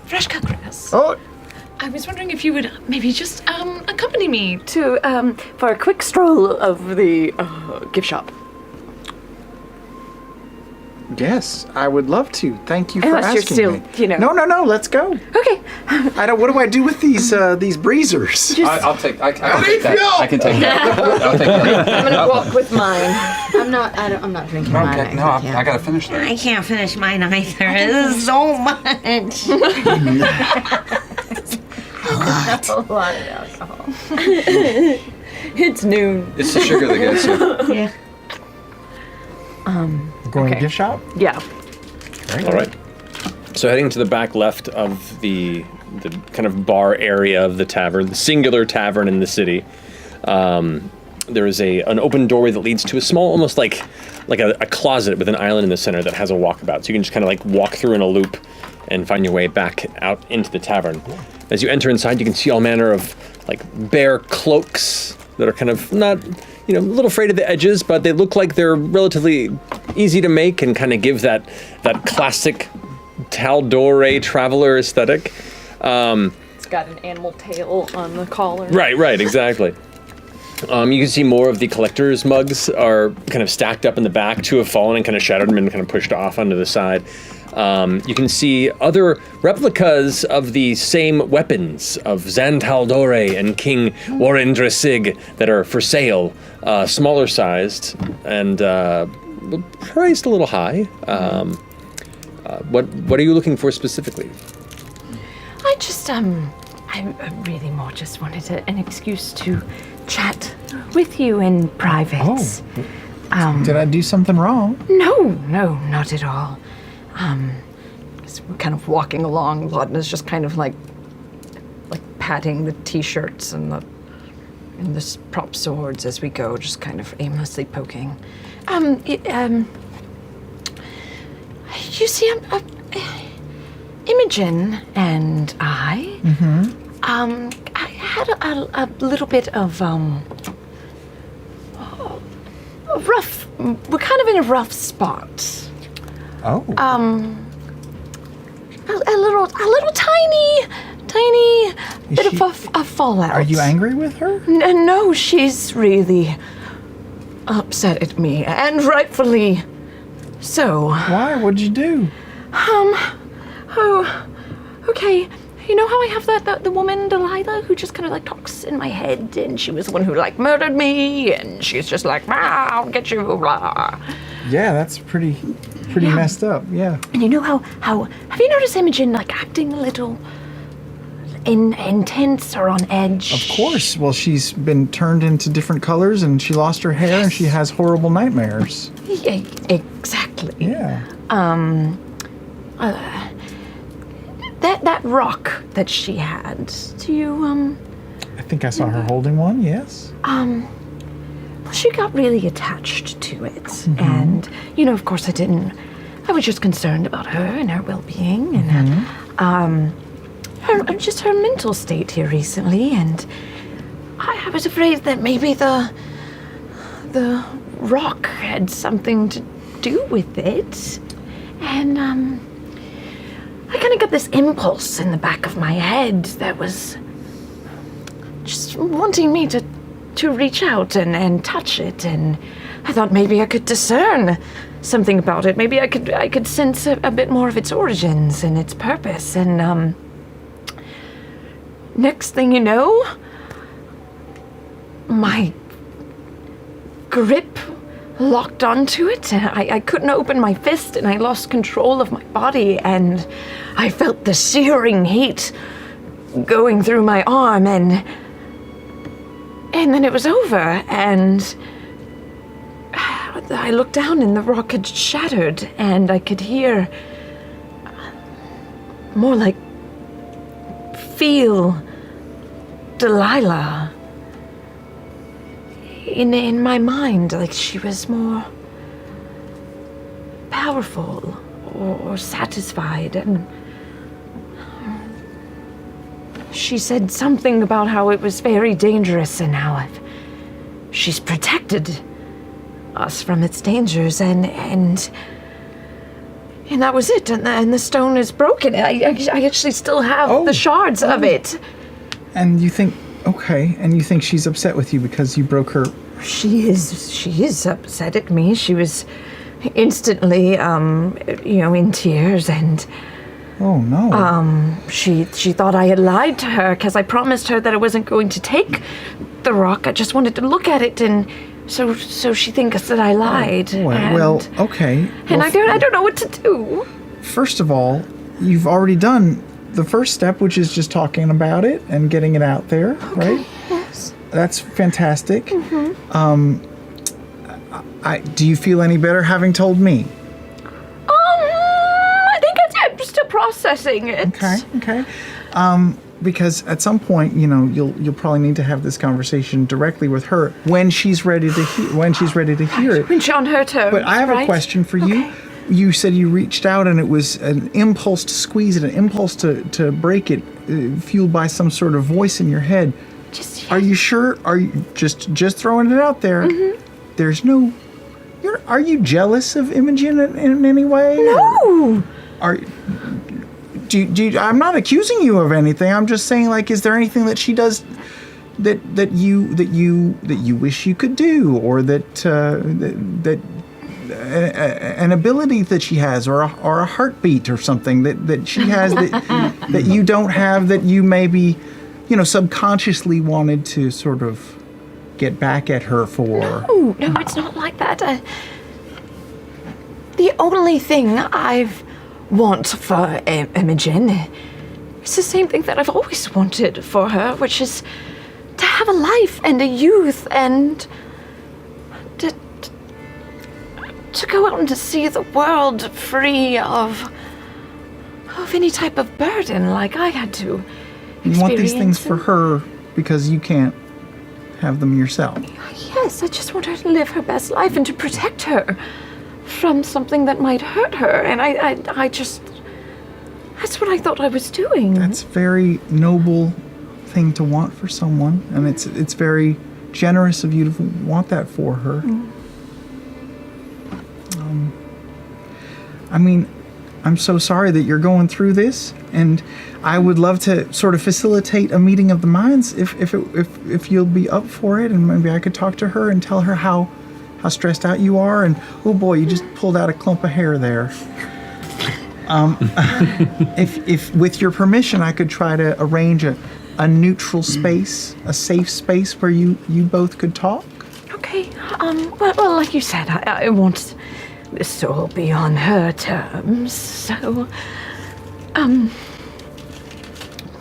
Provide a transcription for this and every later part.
fresh cut grass. Oh, I was wondering if you would maybe just accompany me to for a quick stroll of the gift shop. yes, I would love to. Thank you for Unless you're asking still, me. you know. No, let's go. Okay. What do I do with these breezers? I'll take that. I can take that. I'll take that. I'm gonna walk with mine. I'm not drinking mine. Okay, no, I gotta finish that. I can't finish mine either. This is so much. A lot of alcohol. It's noon. It's the sugar that gets you. Yeah. Going to gift shop? Yeah. All right. So heading to the back left of the kind of bar area of the tavern, the singular tavern in the city, there is an open doorway that leads to a small, almost like a closet with an island in the center that has a walkabout. So you can just kind of like walk through in a loop and find your way back out into the tavern. As you enter inside, you can see all manner of like bear cloaks that are kind of not, a little afraid of the edges, but they look like they're relatively easy to make and kind of give that classic Taldore traveler aesthetic. It's got an animal tail on the collar. Right, exactly. You can see more of the collector's mugs are kind of stacked up in the back. Two have fallen and kind of shattered and kind of pushed off onto the side. You can see other replicas of the same weapons of Zantaldore and King Warendra Sig that are for sale, smaller sized and priced a little high. What are you looking for specifically? I just I really more just wanted an excuse to chat with you in private. Did I do something wrong? No, not at all. So we're kind of walking along. Laudna's just kind of like patting the t-shirts and the prop swords as we go, just kind of aimlessly poking. You see, Imogen and I, I had a little bit of we're kind of in a rough spot. Oh. A little tiny bit of a fallout. Are you angry with her? No, she's really upset at me, and rightfully so. Why? What'd you do? Okay. You know how I have the woman, Delilah, who just kind of like talks in my head, and she was the one who like murdered me, and she's just like, I'll get you, blah. Yeah, that's pretty messed up, yeah. And you know how have you noticed Imogen like acting a little intense or on edge? Of course. Well, she's been turned into different colors, and she lost her hair, and she has horrible nightmares. Yeah, exactly. Yeah. That rock that she had, do you, I think I saw her holding one, yes. well, she got really attached to it. And, of course I was just concerned about her and her well-being and, her mental state here recently. And I was afraid that maybe the rock had something to do with it. And, I kind of got this impulse in the back of my head that was just wanting me to reach out and touch it, and I thought maybe I could discern something about it. Maybe I could sense a bit more of its origins and its purpose. And next thing you know, my grip locked onto it, and I couldn't open my fist, and I lost control of my body, and I felt the searing heat going through my arm, and then it was over, and I looked down, and the rock had shattered, and I could hear, more like feel Delilah in my mind, like she was more powerful or satisfied, and she said something about how it was very dangerous and how she's protected us from its dangers, and And that was it. And the stone is broken. I actually still have the shards of it. And you think, okay, and you think she's upset with you because you broke her. She is upset at me. She was instantly, in tears, and Oh no. she thought I had lied to her because I promised her that I wasn't going to take the rock. I just wanted to look at it, and so she thinks that I lied. Boy, and, well, okay. And Well, I don't know what to do. First of all, you've already done the first step, which is just talking about it and getting it out there, right? Yes. That's fantastic. Do you feel any better having told me? I think I'm still processing it. Okay. Because at some point, you'll probably need to have this conversation directly with her when she's ready to hear it. When she's on her terms. But I have a question for you. Okay. You said you reached out and it was an impulse to squeeze it, an impulse to break it, fueled by some sort of voice in your head. Are you sure? Are you just throwing it out there? Mm-hmm. There's no. Are you jealous of Imogen in any way? No. I'm not accusing you of anything. I'm just saying, like, is there anything that she does that you wish you could do, or that an ability that she has, or a heartbeat or something that she has that you don't have, that you maybe, subconsciously wanted to sort of get back at her for? No, it's not like that. The only thing I want for Imogen is the same thing that I've always wanted for her, which is to have a life and a youth and to go out and to see the world free of any type of burden like I had to experience. You want these things for her because you can't have them yourself. Yes, I just want her to live her best life and to protect her from something that might hurt her. And I just, that's what I thought I was doing. That's a very noble thing to want for someone, and it's very generous of you to want that for her. I'm so sorry that you're going through this, and I would love to sort of facilitate a meeting of the minds if you'll be up for it, and maybe I could talk to her and tell her how stressed out you are. And oh boy, you just pulled out a clump of hair there. If with your permission, I could try to arrange a neutral space, a safe space where you both could talk. Okay. Well, like you said, I want this to all be on her terms. So,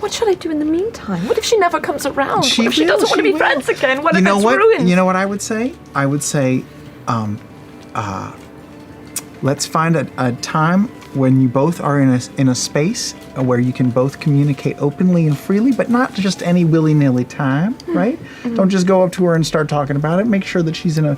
what should I do in the meantime? What if she never comes around? What if she doesn't want to be friends again? What if it's ruined? You know what I would say? I would say, let's find a time when you both are in a space where you can both communicate openly and freely, but not just any willy-nilly time, right? Mm-hmm. Don't just go up to her and start talking about it. Make sure that she's in a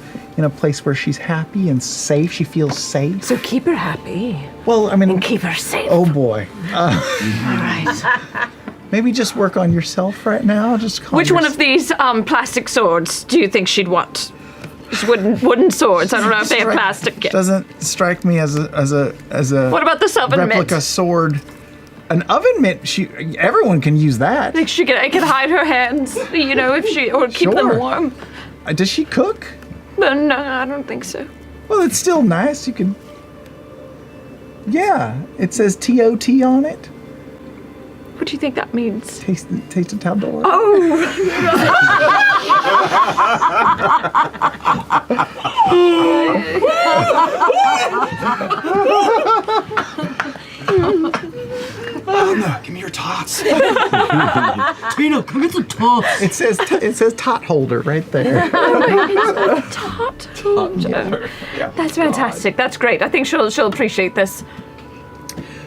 place where she's happy and safe. She feels safe. So keep her happy. Well, and keep her safe. Oh boy. All right. Maybe just work on yourself right now. Which one of these plastic swords do you think she'd want? Just wooden swords. I don't know if they have plastic yet. Doesn't strike me as a. What about this oven replica mitt? Sword? An oven mitt. Everyone can use that. I think I could hide her hands. Or keep them warm. Does she cook? No, I don't think so. Well, it's still nice. You can. Yeah, it says TOT on it. What do you think that means? Taste a Taldor. Oh! Laudna, give me your tots. Tina, come get the tots. It says tot holder right there. Tot holder. That's fantastic. That's great. I think she'll appreciate this.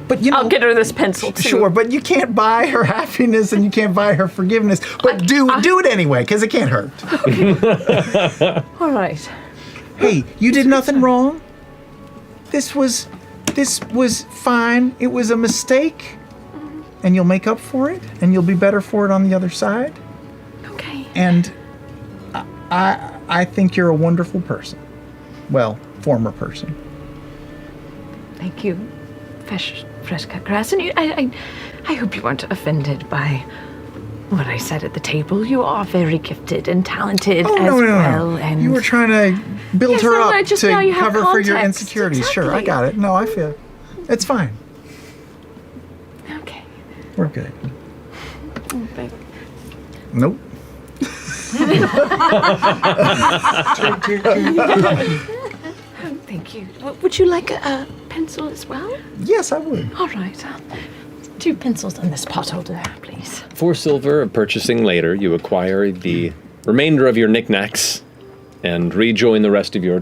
But I'll get her this pencil too. Sure, but you can't buy her happiness and you can't buy her forgiveness. But do it anyway, because it can't hurt. Okay. All right. Hey, you did nothing wrong. This was fine. It was a mistake, and you'll make up for it, and you'll be better for it on the other side. Okay. And I think you're a wonderful person. Well, former person. Thank you. fresh cut grass. And I hope you weren't offended by what I said at the table. You are very gifted and talented Oh, as no. well. And You were trying to build Yes, her no, up I just know you to have cover for your context. insecurities. Sure, I Exactly. got it. No, I feel it's fine. Okay. We're good. But Nope. thank you. Would you like a pencil as well? Yes, I would. All right. 2 pencils on this pot holder, please. 4 silver of purchasing later, you acquire the remainder of your knickknacks and rejoin the rest of your